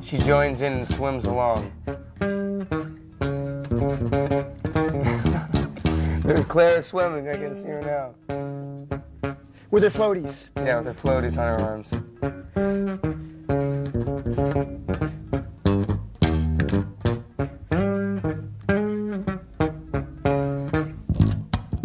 She joins in and swims along. There's Claire swimming. I can see her now. With her floaties. Yeah, with her floaties on her arms.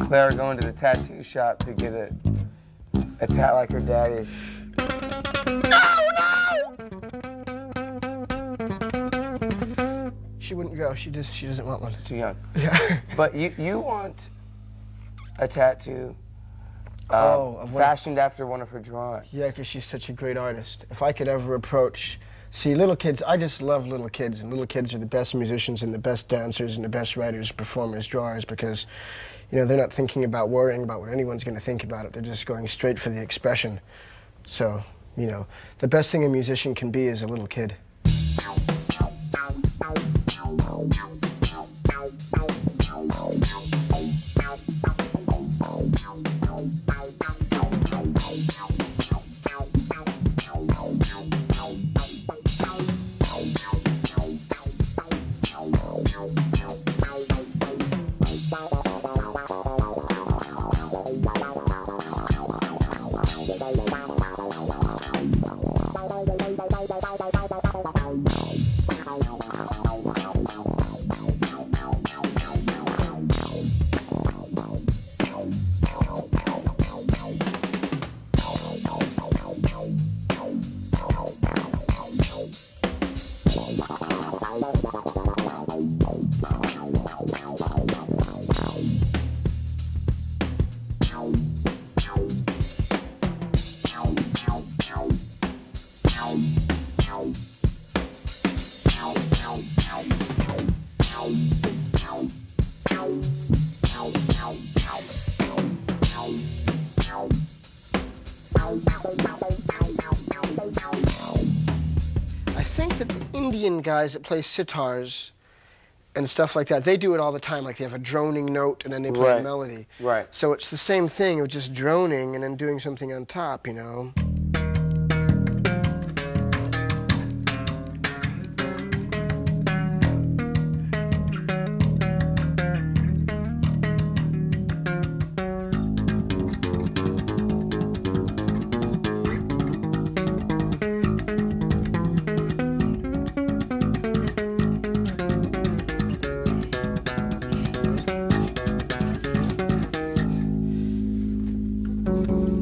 Claire going to the tattoo shop to get a tat like her daddy's. She wouldn't go. She doesn't want one. Too young. Yeah. But you want a tattoo of fashioned after one of her drawings. Yeah, because she's such a great artist. If I could ever approach, see, little kids, I just love little kids, and little kids are the best musicians and the best dancers and the best writers, performers, drawers, because, you know, they're not thinking about worrying about what anyone's going to think about it. They're just going straight for the expression. So, you know, the best thing a musician can be is a little kid. I think that the Indian guys that play sitars and stuff like that, they do it all the time. Like they have a droning note and then they play a melody. Right. So it's the same thing of just droning and then doing something on top, you know?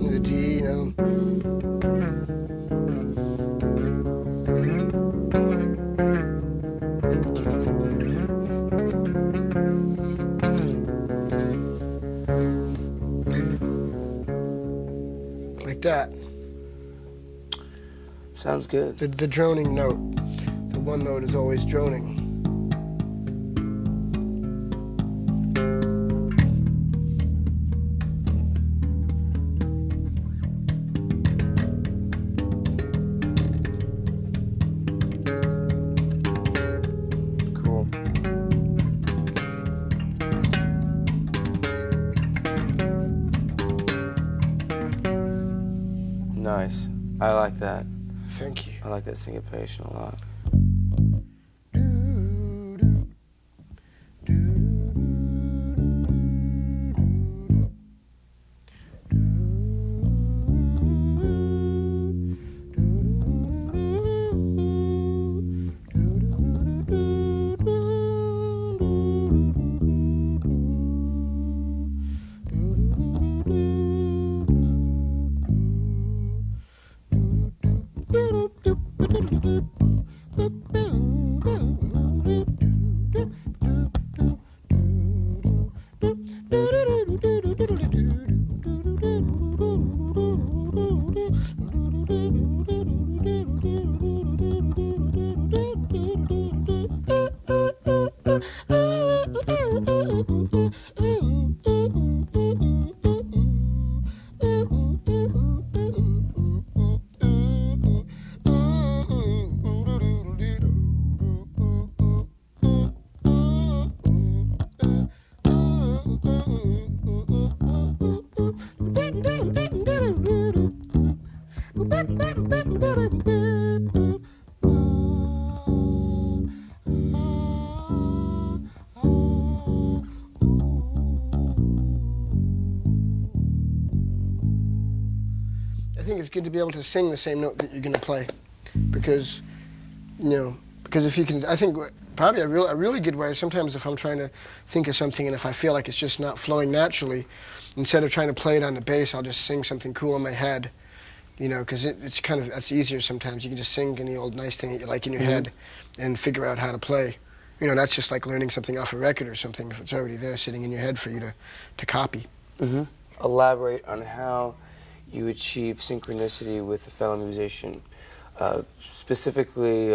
The D, you know. Like that. Sounds good. The droning note. The one note is always droning. Cool. Nice. I like that. Thank you. I like that syncopation a lot. it's good to be able to sing the same note that you're going to play, because, you know, because if you can, I think probably a really good way, sometimes if I'm trying to think of something and if I feel like it's just not flowing naturally, instead of trying to play it on the bass, I'll just sing something cool in my head, you know, because it's kind of, that's easier sometimes. You can just sing any old nice thing that you like in your head and figure out how to play. You know, that's just like learning something off a record or something, if it's already there sitting in your head for you to copy. Elaborate on how you achieve synchronicity with a fellow musician. Specifically,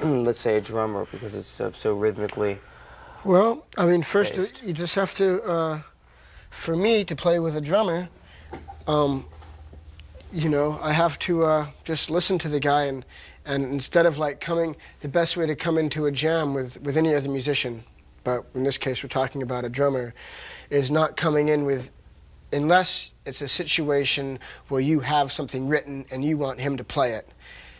let's say a drummer, because it's so rhythmically Well, I mean, first based. you just have to, for me to play with a drummer, you know, I have to just listen to the guy, and instead of like the best way to come into a jam with any other musician, but in this case we're talking about a drummer, is not coming in with, unless it's a situation where you have something written and you want him to play it.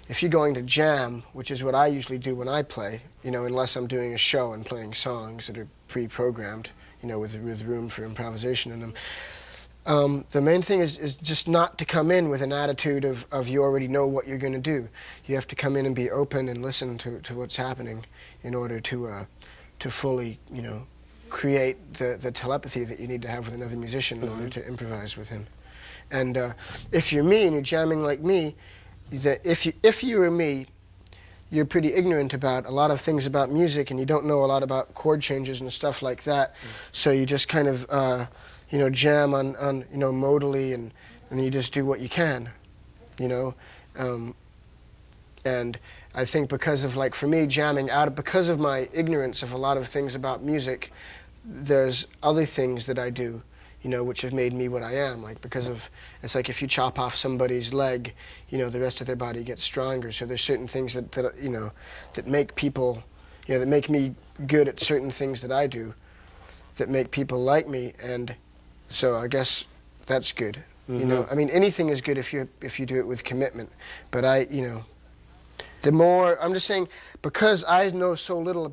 If you're going to jam, which is what I usually do when I play, you know, unless I'm doing a show and playing songs that are pre-programmed, you know, with room for improvisation in them, the main thing is just not to come in with an attitude of you already know what you're going to do. You have to come in and be open and listen to what's happening in order to fully, you know, create the telepathy that you need to have with another musician in order to improvise with him. And if you're me and you're jamming like me, if you were me, you're pretty ignorant about a lot of things about music, and you don't know a lot about chord changes and stuff like that. So you just kind of, you know, jam on you know, modally, and you just do what you can, you know. And I think because of, like, for me, jamming because of my ignorance of a lot of things about music, there's other things that I do, you know, which have made me what I am. Like, because of, it's like if you chop off somebody's leg, you know, the rest of their body gets stronger. So there's certain things that you know, that make people, you know, that make me good at certain things that I do, that make people like me. And so I guess that's good. You know, I mean, anything is good if you do it with commitment. But you know, the more, I'm just saying, because I know so little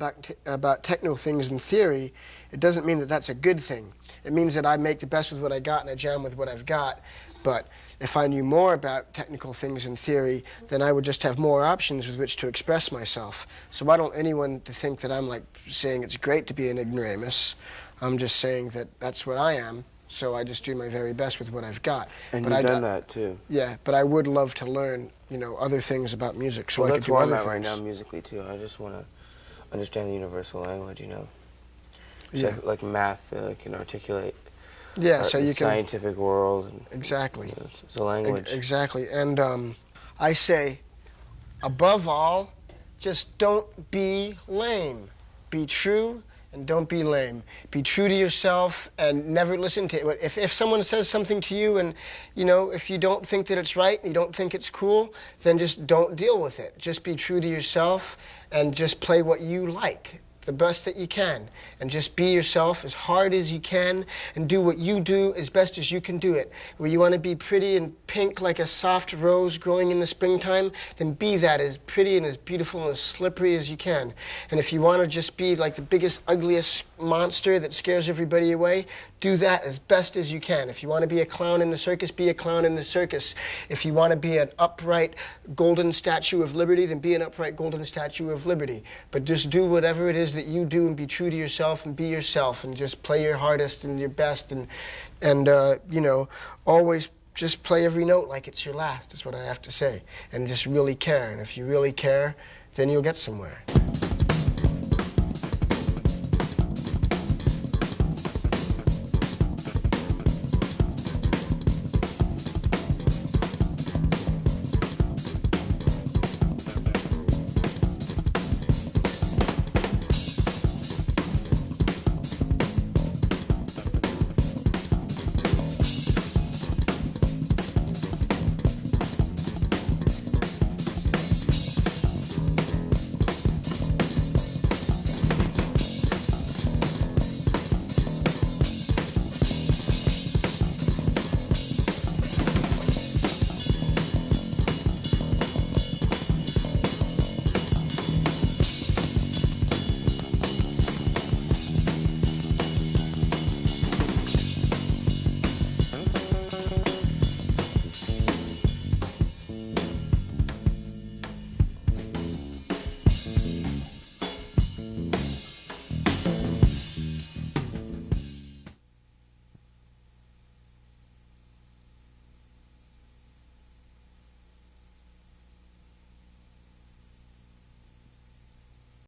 about techno things in theory, it doesn't mean that that's a good thing. It means that I make the best with what I got and I jam with what I've got. But if I knew more about technical things in theory, then I would just have more options with which to express myself. So I don't want anyone to think that I'm like saying it's great to be an ignoramus. I'm just saying that that's what I am. So I just do my very best with what I've got. And you've done that too. Yeah, but I would love to learn, you know, other things about music, so well, I could do other things. that's where I'm at right now musically too. I just want to understand the universal language, you know. So like math can articulate. Yeah, so you the can. Scientific world. And, exactly. You know, it's a language. Exactly, and I say, above all, just don't be lame. Be true. And don't be lame. Be true to yourself and never listen to it. If someone says something to you and, you know, if you don't think that it's right and you don't think it's cool, then just don't deal with it. Just be true to yourself and just play what you like, the best that you can. And just be yourself as hard as you can and do what you do as best as you can do it. Where you want to be pretty and pink like a soft rose growing in the springtime, then be that, as pretty and as beautiful and as slippery as you can. And if you want to just be like the biggest, ugliest monster that scares everybody away, do that as best as you can. If you want to be a clown in the circus, be a clown in the circus. If you want to be an upright golden statue of liberty, then be an upright golden statue of liberty. But just do whatever it is that you do and be true to yourself and be yourself and just play your hardest and your best and you know, always just play every note like it's your last, is what I have to say. And just really care. And if you really care, then you'll get somewhere.